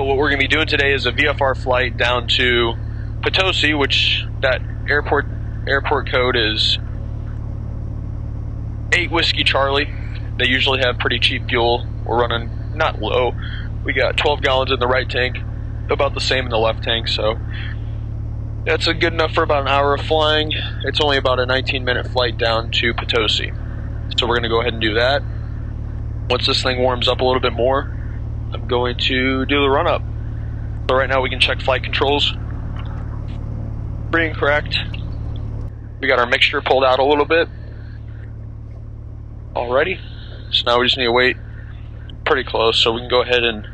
So what we're going to be doing today is a VFR flight down to Potosi, which that airport code is 8 Whiskey Charlie. They usually have pretty cheap fuel. We're running not low. We got 12 gallons in the right tank, about the same in the left tank, so that's good enough for about an hour of flying. It's only about a 19-minute flight down to Potosi. So we're going to go ahead and do that. Once this thing warms up a little bit more, I'm going to do the run-up. So right now we can check flight controls. Pretty incorrect. We got our mixture pulled out a little bit. Alrighty. So now we just need to wait pretty close so we can go ahead and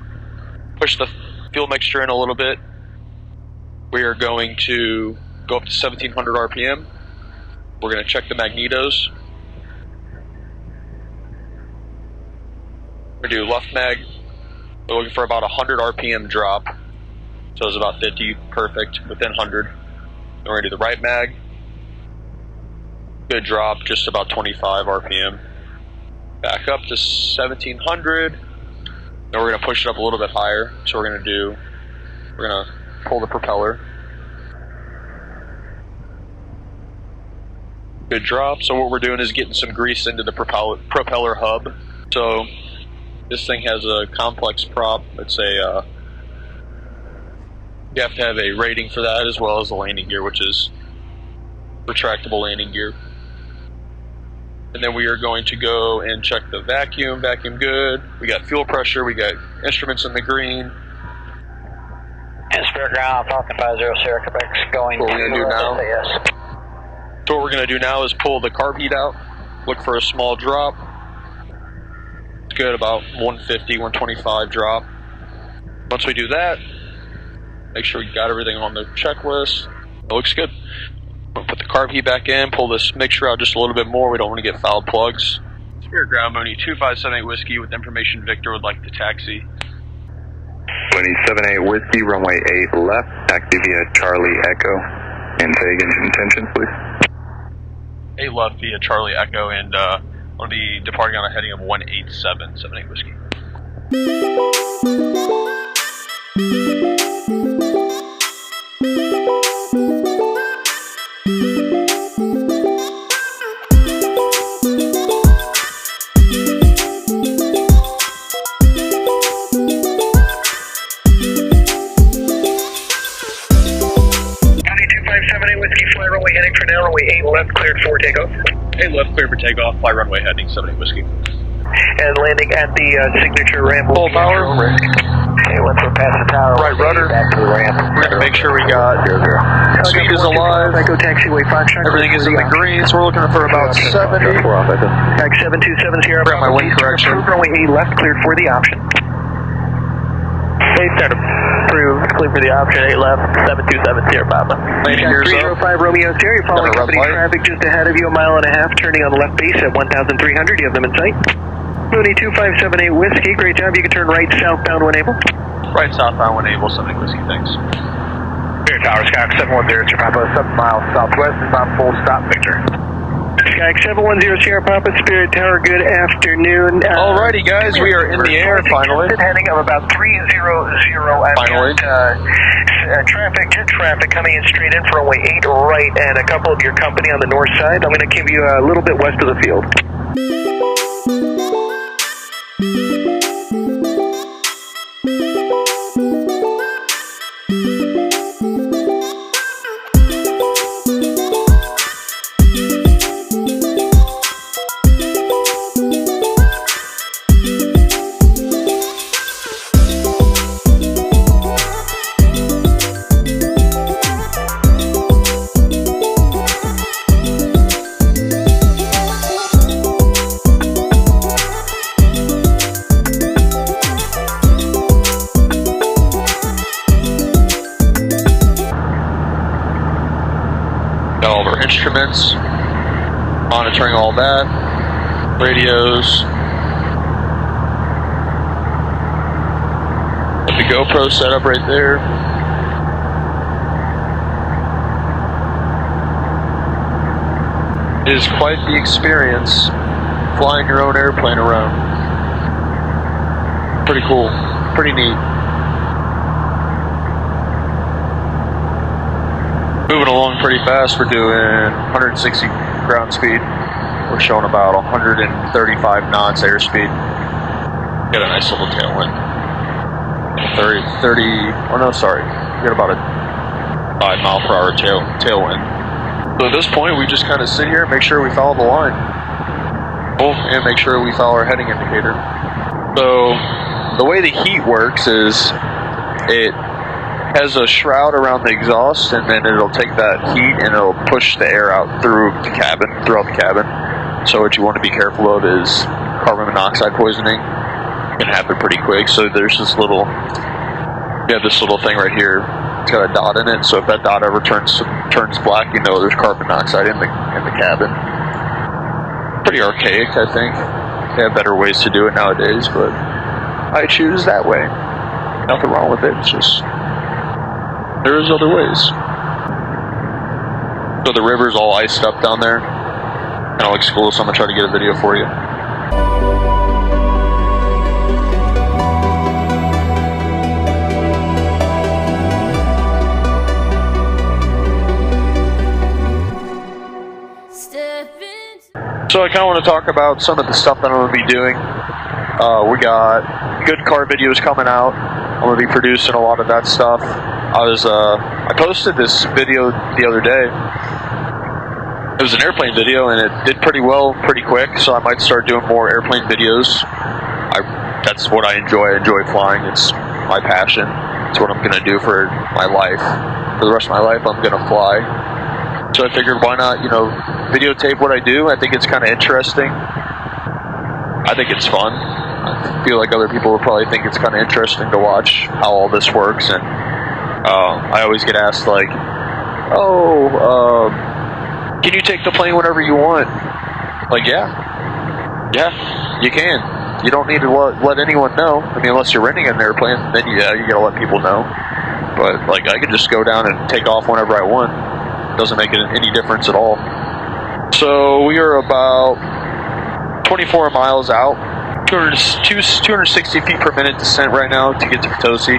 push the fuel mixture in a little bit. We are going to go up to 1700 RPM. We're going to check the magnetos. We're going to do left mag. We're looking for about 100 RPM drop. So it's about 50, perfect, within 100. Then we're going to do the right mag. Good drop, just about 25 RPM. Back up to 1700. Then we're going to push it up a little bit higher. So we're going to pull the propeller. Good drop. So what we're doing is getting some grease into the propeller hub. So this thing has a complex prop. It's you have to have a rating for that, as well as the landing gear, which is retractable landing gear. And then we are going to go and check the vacuum. Vacuum good. We got fuel pressure. We got instruments in the green. And Spirit Ground, Falcon 50 Sierra Quebec going. What we're going to do now? Yes. So what we're going to do now is pull the carb heat out. Look for a small drop. It's good, about 150, 125 drop. Once we do that, make sure we got everything on the checklist. It looks good. We'll put the carb heat back in, pull this mixture out just a little bit more. We don't want to get foul plugs. Spirit Ground, Mooney 2578 Whiskey with information Victor would like to taxi. Mooney 78 Whiskey, runway 8 left, taxi via Charlie Echo, and take intentions, please. 8 left via Charlie Echo, and we'll be departing on a heading of 18778 Whiskey. 7578 Whiskey, fly runway heading for now, runway 8 left, cleared for takeoff. 8 left, cleared for takeoff, fly runway heading 78 Whiskey. And landing at the signature ramp. Full power. Okay, once we're past the tower, Right rudder. back to the ramp. We're going to make sure we got speed is alive. Echo taxiway Foxtrot. Everything is in the green, so we're looking for about 70. Back 727 Sierra. Got my wind correction. Runway 8 left, cleared for the option. 8 start approved, clear for the option, 8 left, 727 Sierra Papa. Landing gears up. 305 Romeo Sierra, following Got a red company light. traffic just ahead of you, a mile and a half, turning on the left base at 1,300. You have them in sight. Mooney 2578 Whiskey, great job. You can turn right southbound when able. Right southbound when able, 78 Whiskey, thanks. Spirit Tower, Skyhawk 710 Sierra Papa, 7 miles southwest, about full stop, Victor. Skyhawk 710 Sierra Papa, Spirit Tower, good afternoon. Alrighty guys, we are in the air finally. Heading of about 300. Finally. Jet traffic coming in straight in for runway 8 right, and a couple of your company on the north side. I'm going to give you a little bit west of the field. Got all of our instruments, monitoring all that, radios. Got the GoPro set up right there. It is quite the experience flying your own airplane around. Pretty cool, pretty neat. pretty fast. We're doing 160 ground speed. We're showing about 135 knots airspeed. Get a nice little tailwind. 30, oh no, sorry. Get about a 5 mile per hour tailwind. So at this point, we just kind of sit here and make sure we follow the line. Oh, and make sure we follow our heading indicator. So the way the heat works is it has a shroud around the exhaust, and then it'll take that heat and it'll push the air out throughout the cabin. So what you want to be careful of is carbon monoxide poisoning. It can happen pretty quick. So there's this little thing right here. It's got a dot in it. So if that dot ever turns black, you know there's carbon monoxide in the cabin. Pretty archaic, I think. They have better ways to do it nowadays, but I choose that way. Nothing wrong with it. It's just there is other ways. So the river's all iced up down there. Kind of looks cool, so I'm gonna try to get a video for you. So I kind of want to talk about some of the stuff that I'm going to be doing. We got good car videos coming out. I'm going to be producing a lot of that stuff. I posted this video the other day. It was an airplane video, and it did pretty well, pretty quick, so I might start doing more airplane videos. That's what I enjoy. I enjoy flying. It's my passion. It's what I'm going to do for my life. For the rest of my life, I'm going to fly. So I figured, why not, videotape what I do. I think it's kind of interesting. I think it's fun. I feel like other people will probably think it's kind of interesting to watch how all this works. And I always get asked, like, can you take the plane whenever you want? Like, yeah, you can. You don't need to let anyone know. I mean, unless you're renting an airplane, then you gotta let people know. But, like, I can just go down and take off whenever I want. Doesn't make any difference at all. So we are about 24 miles out, 260 feet per minute descent right now to get to Potosi.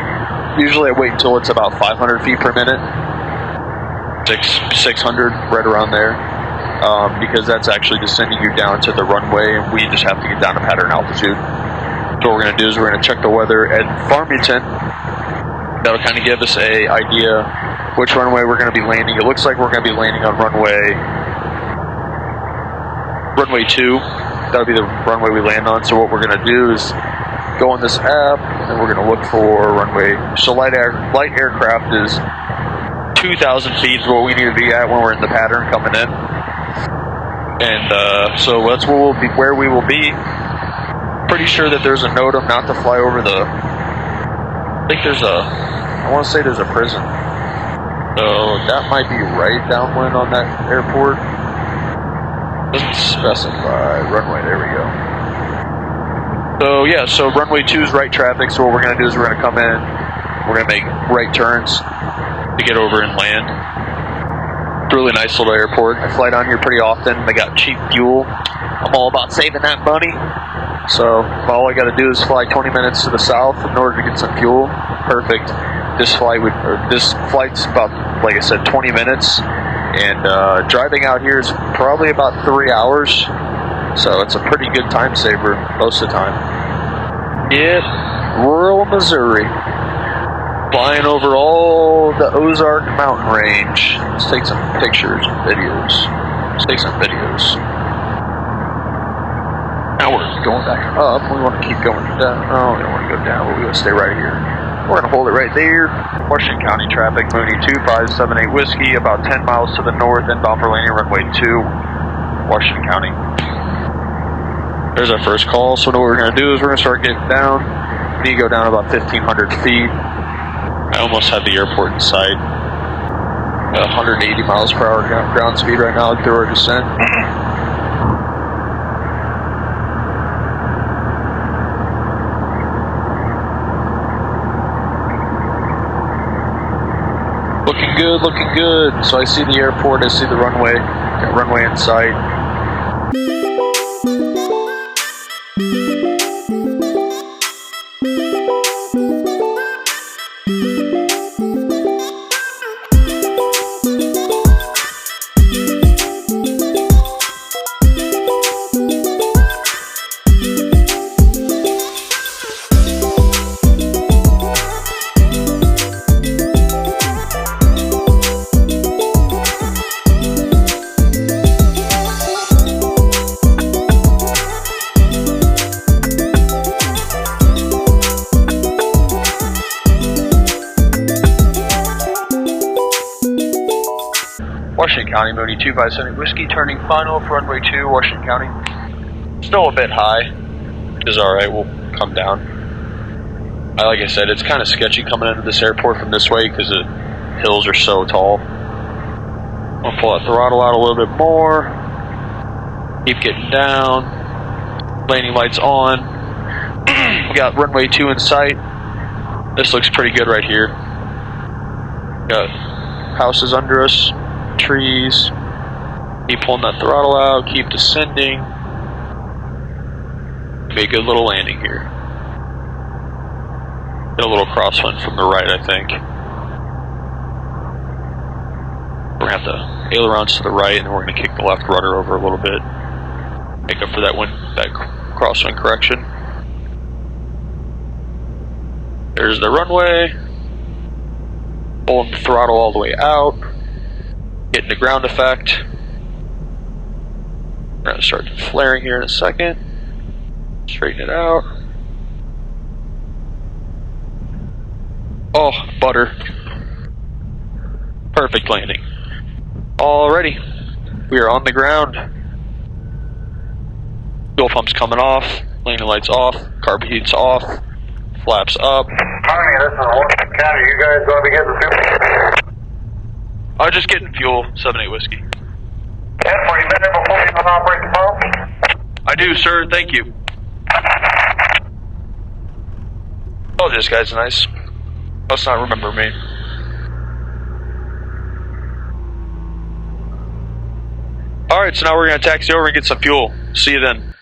Usually I wait until it's about 500 feet per minute, 600, right around there, because that's actually descending you down to the runway, and we just have to get down to pattern altitude. So what we're going to do is we're going to check the weather at Farmington. That'll kind of give us a idea which runway we're going to be landing. It looks like we're going to be landing on runway 2. That'll be the runway we land on. So what we're going to do is go on this app, and we're going to look for runway. So light aircraft is 2,000 feet is what we need to be at when we're in the pattern coming in. And so that's where we will be. Pretty sure that there's a NOTAM not to fly over the. I want to say there's a prison. So that might be right downwind on that airport. Doesn't specify runway. There we go. So yeah, so runway 2 is right traffic. So what we're going to do is we're going to come in. We're going to make right turns to get over and land. It's a really nice little airport. I fly down here pretty often. They got cheap fuel. I'm all about saving that money. So all I got to do is fly 20 minutes to the south in order to get some fuel. Perfect. This flight's about, like I said, 20 minutes, and driving out here is probably about 3 hours, so it's a pretty good time saver most of the time. Yeah, rural Missouri, flying over all the Ozark mountain range. Let's take some pictures and videos. Now we're going back up. We want to keep going down. Oh, we don't want to go down, but we want to stay right here. We're going to hold it right there. Washington County traffic, Mooney 2578 Whiskey, about 10 miles to the north, inbound for landing runway 2, Washington County. There's our first call. So what we're going to do is we're going to start getting down. We need to go down about 1,500 feet. I almost have the airport in sight. 180 miles per hour ground speed right now through our descent. Looking good. So I see the airport, I see the runway, got runway in sight. Washington County, Mooney 257 Whiskey, turning final for runway 2, Washington County. Still a bit high, which is alright, we'll come down. Like I said, it's kind of sketchy coming into this airport from this way because the hills are so tall. I'll pull that throttle out a little bit more. Keep getting down. Landing lights on. We got runway 2 in sight. This looks pretty good right here. Got houses under us, trees. Keep pulling that throttle out, keep descending. Be a good little landing here. Get a little crosswind from the right, I think. We're gonna have the ailerons to the right, and then we're gonna kick the left rudder over a little bit. Make up for that crosswind correction. There's the runway. Pulling the throttle all the way out. Getting the ground effect. We're gonna start flaring here in a second. Straighten it out. Oh, butter. Perfect landing. Alrighty. We are on the ground. Fuel pump's coming off. Landing lights off. Carb heat's off. Flaps up. Honey, this is Washington County. You guys going to be getting fuel? I'm just getting fuel. 7-8 Whiskey. 10 for you minute before you can operate the pump? I do, sir. Thank you. Oh, this guy's nice. Must not remember me. Alright, so now we're going to taxi over and get some fuel. See you then.